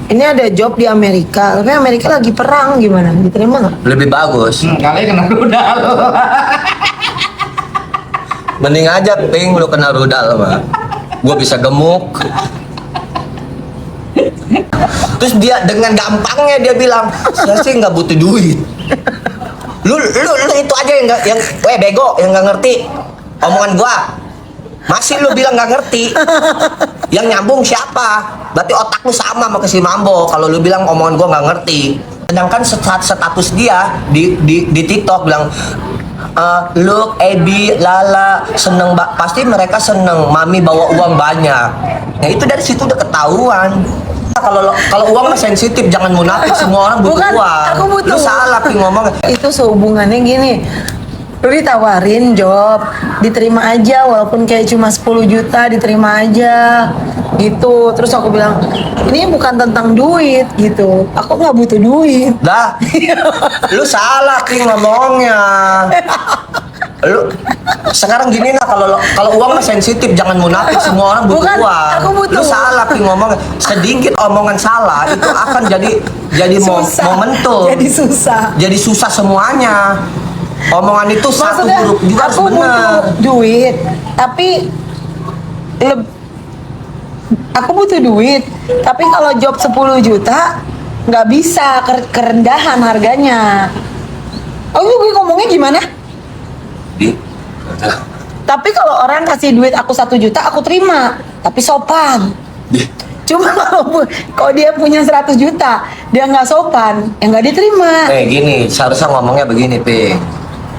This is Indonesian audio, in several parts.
ini ada job di Amerika, tapi Amerika lagi perang, gimana? Diterima nggak? Lebih bagus. Kali kena rudal. Mending aja Ping lu kena rudal mah. Gua bisa gemuk. Terus dia dengan gampangnya dia bilang, saya sih nggak butuh duit. Lu itu aja yang bego yang nggak ngerti omongan gua. Masih lu bilang nggak ngerti. Yang nyambung siapa? Berarti otak lu sama si Mambo. Kalau lu bilang omongan gua nggak ngerti. Sedangkan status dia di TikTok bilang, look, Ebi, Lala, seneng pasti mereka seneng. Mami bawa uang banyak. Nah itu dari situ udah ketahuan. Kalau uang mah sensitif, jangan munafik. Semua orang butuh Bukan, uang. aku butuh Lu salah Ping ngomong. Itu sehubungannya gini. Lu ditawarin job, diterima aja walaupun kayak cuma 10 juta, diterima aja gitu. Terus aku bilang, ini bukan tentang duit gitu, aku nggak butuh duit. Dah, lu salah Ping ngomongnya. Lu sekarang gini nah, kalau uang mah sensitif, jangan munafik. Semua orang butuh Bukan, uang. aku butuh Lu salah Ping ngomongnya. Sedikit omongan salah itu akan jadi Susah. momentum. Jadi susah. Jadi susah semuanya. Omongan itu satu Maksudnya, huruf juga harus aku benar. butuh duit, tapi aku butuh duit, tapi kalau job 10 juta nggak bisa, kerendahan harganya. Oh ini gue ngomongnya gimana? Tapi kalau orang kasih duit aku 1 juta, aku terima, tapi sopan. Cuma kalau dia punya 100 juta, dia nggak sopan, ya nggak diterima. Gini, seharusnya ngomongnya begini, Ping.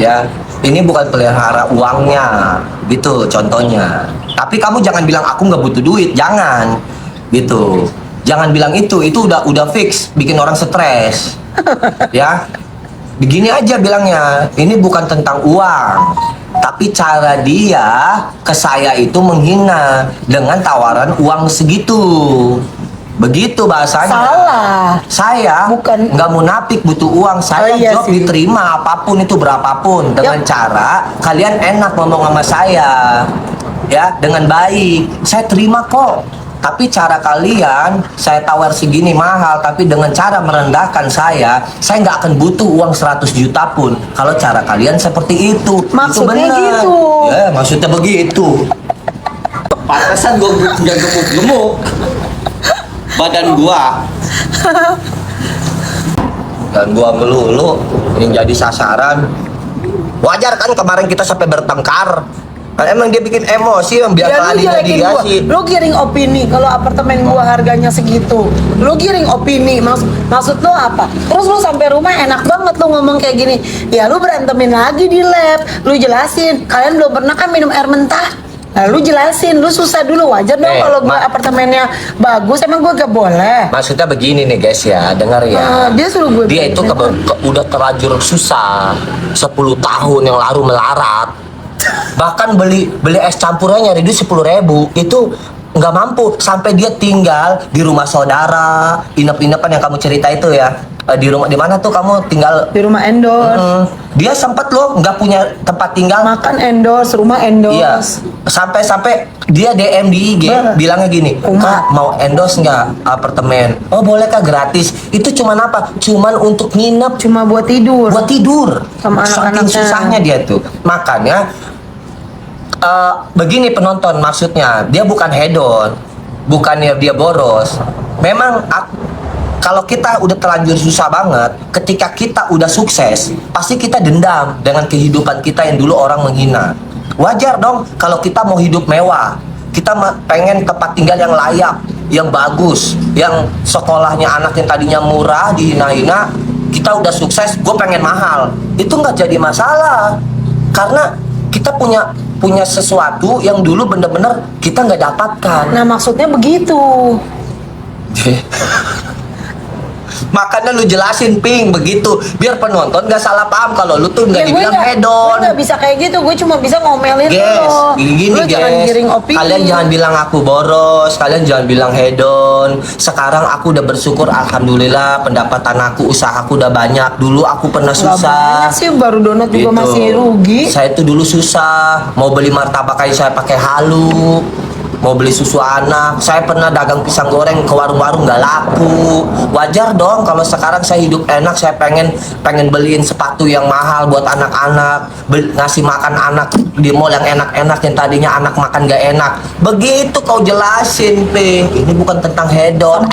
Ya, ini bukan pelihara uangnya, gitu contohnya. Tapi kamu jangan bilang aku nggak butuh duit, jangan, gitu. Jangan bilang itu udah fix, bikin orang stres. Ya, begini aja bilangnya, ini bukan tentang uang, tapi cara dia ke saya itu menghina dengan tawaran uang segitu. Begitu bahasanya. Salah. Saya Bukan. nggak munafik butuh uang. Saya Iya job sih. diterima apapun itu berapapun dengan Yap. cara kalian enak ngomong sama saya, ya dengan baik. Saya terima kok. Tapi cara kalian saya tawar segini mahal, tapi dengan cara merendahkan saya nggak akan butuh uang 100 juta pun. Kalau cara kalian seperti itu, Maksudnya itu benar. gitu. Ya, maksudnya begitu. Pantesan gue nggak gemuk-gemuk. Badan gua dan gua melulu yang jadi sasaran. Wajar kan kemarin kita sampai bertengkar. Kan emang dia bikin emosi yang biar Ya, lu keladinya jelekin dia gua. sih. Lu giring opini kalau apartemen gua harganya segitu. Lu giring opini, maksud lu apa? Terus lu sampai rumah enak banget lu ngomong kayak gini. Ya lu berantemin lagi di lab. Lu jelasin, kalian belum pernah kan minum air mentah. Nah, lu jelasin, lu susah dulu, wajar dong kalau gua apartemennya bagus, emang gua gak boleh. Maksudnya begini nih guys ya, dengar ya. Dia suruh gue Dia itu udah terlanjur susah 10 tahun yang lalu melarat. Bahkan beli es campurnya nyari duit 10.000 itu nggak mampu, sampai dia tinggal di rumah saudara, inap-inapan yang kamu cerita itu ya. Di rumah di mana tuh kamu tinggal? di rumah endorse. Dia sempat loh nggak punya tempat tinggal. Makan endorse, rumah endorse. Iya, sampai dia DM di IG bilangnya gini, Kak mau endorse nggak apartemen? Oh boleh Kak, gratis. Itu cuman apa? Cuman untuk nginep, Cuma buat tidur. buat tidur. Sama Saking anak-anaknya. susahnya dia tuh. Makanya begini penonton, maksudnya dia bukan hedon, bukannya dia boros. Memang kalau kita udah terlanjur susah banget, ketika kita udah sukses, pasti kita dendam dengan kehidupan kita yang dulu orang menghina. Wajar dong kalau kita mau hidup mewah, kita pengen tempat tinggal yang layak, yang bagus, yang sekolahnya anak yang tadinya murah dihina-hina, kita udah sukses, gue pengen mahal. Itu nggak jadi masalah, karena kita punya sesuatu yang dulu bener-bener kita nggak dapatkan. Nah, maksudnya begitu. Makanya lu jelasin Ping begitu biar penonton gak salah paham kalau lu tuh nggak Ya, gue dibilang hedon. Gue gak bisa kayak gitu, gue cuma bisa ngomelin lo. Gini Lu jangan guys, giring opini. kalian jangan bilang aku boros, kalian jangan bilang hedon. Sekarang aku udah bersyukur, alhamdulillah pendapatan aku, usahaku udah banyak. Dulu aku pernah Gak susah. banyak sih, baru donat juga Gitu. masih rugi. Saya tuh dulu susah, mau beli martabak aja saya pakai halu. mau beli susu anak. Saya pernah dagang pisang goreng ke warung-warung nggak laku. Wajar dong kalau sekarang saya hidup enak, saya pengen beliin sepatu yang mahal buat anak-anak, ngasih makan anak di mall yang enak-enak yang tadinya anak makan nggak enak. Begitu kau jelasin, Pe. Ini bukan tentang hedon.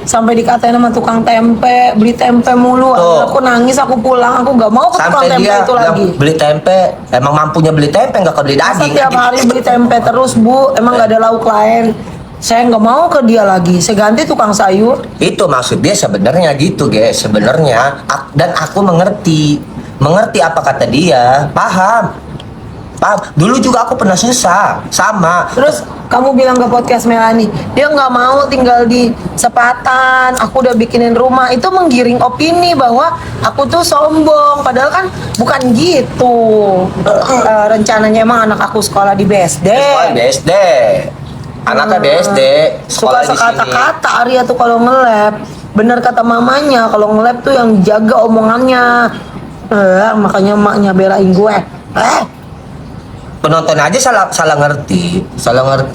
Sampai dikatain sama tukang tempe, beli tempe mulu. Tuh. Aku nangis, aku pulang, aku nggak mau ke tukang Sampai tempe dia itu lagi. yang beli tempe, emang mampunya beli tempe nggak kebeli Masa daging. tiap hari beli tempe terus, Bu? Emang nggak ada lauk lain? Saya nggak mau ke dia lagi. Saya ganti tukang sayur. Itu maksud dia sebenarnya gitu, guys. Sebenarnya dan aku mengerti apa kata dia, paham. Dulu juga aku pernah susah, sama. Terus kamu bilang ke podcast Melani, dia nggak mau tinggal di Sepatan. Aku udah bikinin rumah. Itu menggiring opini bahwa aku tuh sombong. Padahal kan bukan gitu. Rencananya emang anak aku sekolah di BSD. Sekolah BSD. Anaknya BSD, Suka sekolah di sini. sekata-kata Arya tuh kalau nge-lab. Bener kata mamanya, kalau nge-lab tuh yang jaga omongannya. Makanya emaknya belain gue. Penonton aja salah ngerti.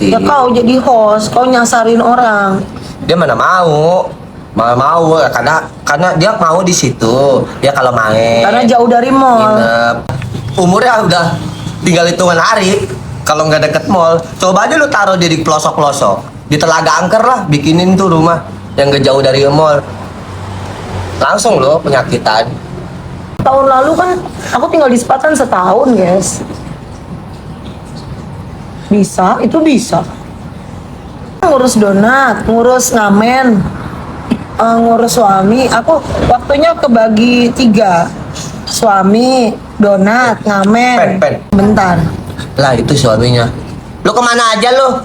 Ya kau jadi host, kau nyasarin orang. Dia mana mau ya, karena dia mau di situ. Dia kalau main. Karena jauh dari mall. Nginep. Umurnya udah tinggal hitungan hari. Kalau nggak deket mall, coba aja lu taruh dia di pelosok-pelosok, di Telaga Angker lah, bikinin tuh rumah yang gak jauh dari mall. Langsung lo penyakitan. Tahun lalu kan aku tinggal di Sepatan setahun, guys. Bisa, itu bisa. Ngurus donat, ngurus ngamen, ngurus suami. Aku waktunya kebagi 3. Suami, donat, ngamen. Pen. Bentar. Lah itu suaminya. Lu kemana aja lu?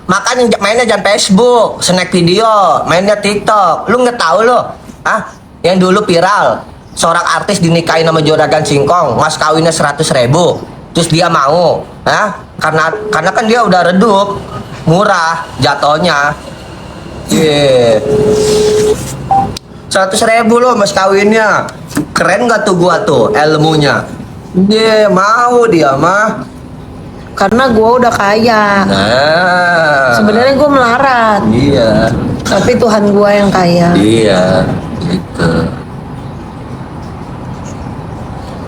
Makan mainnya jangan Facebook, snack video, mainnya TikTok. Lu nggak tahu lu? Yang dulu viral, seorang artis dinikahin sama juragan singkong, mas kawinnya 100.000. Terus dia mau, karena kan dia udah redup, murah jatuhnya. 100.000 loh mas kawinnya. Keren gak tuh gua tuh ilmunya? Dia mau dia mah. Karena gue udah kaya. Nah. Sebenarnya gue melarat, Iya. tapi Tuhan gue yang kaya. Iya. Gitu.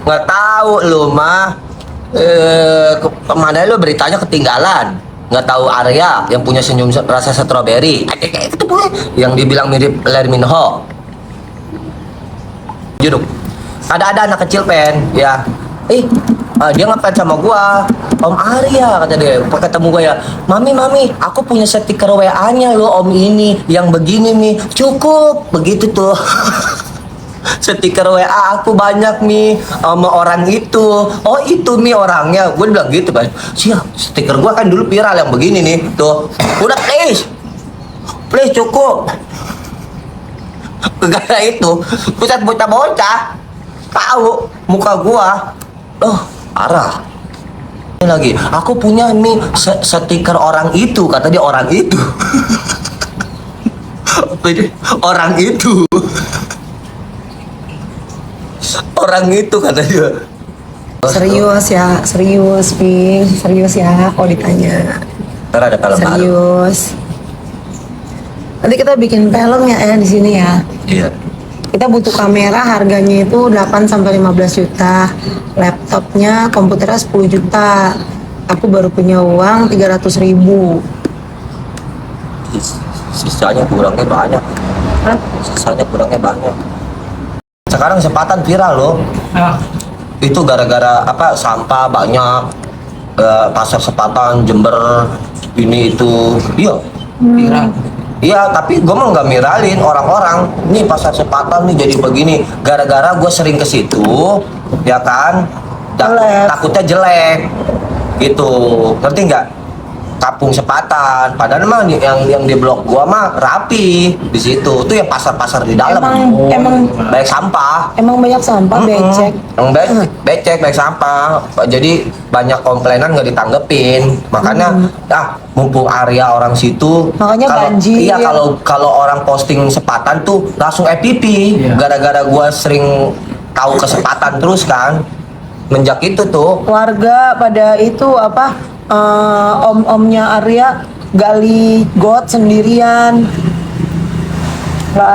Nggak tahu lu mah. Kemana lu beritanya ketinggalan? Nggak tahu Arya yang punya senyum rasa stroberi. Yang dibilang mirip Lee Min Ho. Juduk. Ada anak kecil ya. Dia ngefans sama gua. Om Arya kata dia, ketemu gua ya. Mami, aku punya stiker WA-nya lo om ini yang begini nih. Cukup begitu tuh. Stiker WA aku banyak nih sama orang itu. Oh itu nih orangnya. Gue bilang gitu kan. Siap. Stiker gua kan dulu viral yang begini nih. Tuh. Udah please cukup. Gara itu pusat bocah-bocah tahu muka gua. Parah. Ini lagi, aku punya nih stiker orang itu, kata dia orang itu. Orang itu. Orang itu kata dia. Serius, Ping. Serius ya, kalau ditanya. Ntar ada film baru. Serius. Nanti kita bikin film ya di sini ya. Iya. Kita butuh kamera, harganya itu 8-15 juta. Laptopnya, komputernya 10 juta. Aku baru punya uang 300.000. Sisanya kurangnya banyak. Hah? Sisanya kurangnya banyak. Sekarang Sepatan viral loh. Itu gara-gara sampah banyak. Pasar Sepatan, Jember, ini itu. Iya. Viral. Iya, tapi gue mah nggak miralin orang-orang. Nih pasar Sepatan nih jadi begini. Gara-gara gue sering ke situ, ya kan? Takutnya jelek, gitu. Ngerti nggak? Kampung Sepatan. Padahal mah yang di blok gua mah rapi di situ. Itu ya pasar-pasar di dalam. Emang Banyak sampah. emang banyak sampah, becek. Becek, banyak sampah. Jadi banyak komplainan nggak ditanggepin. Makanya, mumpung area orang situ. Makanya banjir. Iya, kalau orang posting Sepatan tuh langsung FPP. Gara-gara gua sering tahu ke Sepatan terus kan. Menjak itu tuh. Warga pada itu om-omnya Arya gali got sendirian, nggak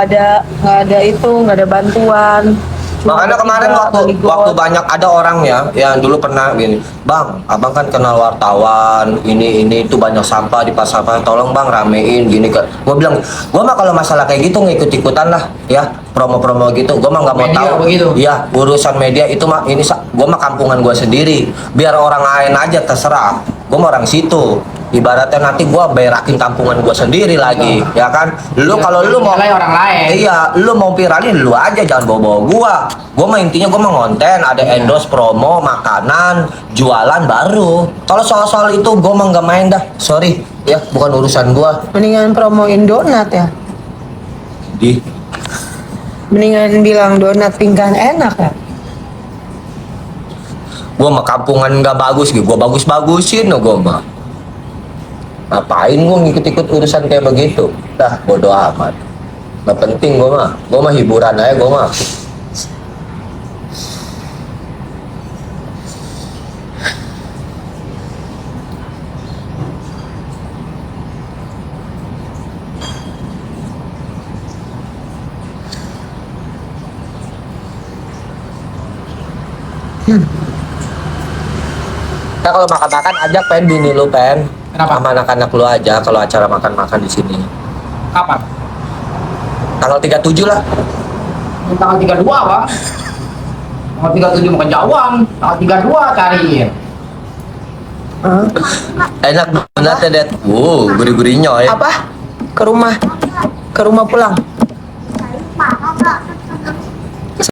ada bantuan. Cuma Makanya kemarin bertiga waktu gali got. waktu banyak ada orang ya yang dulu pernah gini, Bang, abang kan kenal wartawan, ini itu banyak sampah di pas sampah, tolong bang ramein gini kan. Gue bilang, gue mah kalau masalah kayak gitu ngikut-ikutan lah, ya promo-promo gitu, gue mah nggak mau Media tahu. begitu. Iya, urusan media itu mah ini gue mah kampungan gue sendiri, biar orang lain aja terserah. Gue mah orang situ. Ibaratnya nanti gue berakin kampungan gue sendiri lagi, ya kan? Lu Iya, kalau lu mau nilai orang lain. iya, lu mau viralin lu aja, jangan bawa-bawa gua. Gua mah intinya gua mau ngonten, ada endorse promo, makanan, jualan baru. Kalau soal-soal itu gua mah nggak main dah. Sorry, ya bukan urusan gua. Mendingan promoin donat ya. Di Mendingan bilang donat pinggan enak ya. gua mah kampungan nggak bagus gitu. Gua bagus-bagusin no gua mah. Ngapain gua ngikut-ikut urusan kayak begitu? Dah, bodo amat. Nggak penting gua mah hiburan aja gua mah. Nah, kalau makan-makan ajak pen bini lu pen. Kenapa? Sama anak-anak lu aja kalau acara makan-makan di sini. Kapan? Tanggal 37 lah. Tanggal 32 Bang. Tanggal 37 makan jauhan. Tanggal 32 cariin. Hah? Enak banget ya, Det. Gurih-gurihnya ya. Apa? Ke rumah pulang.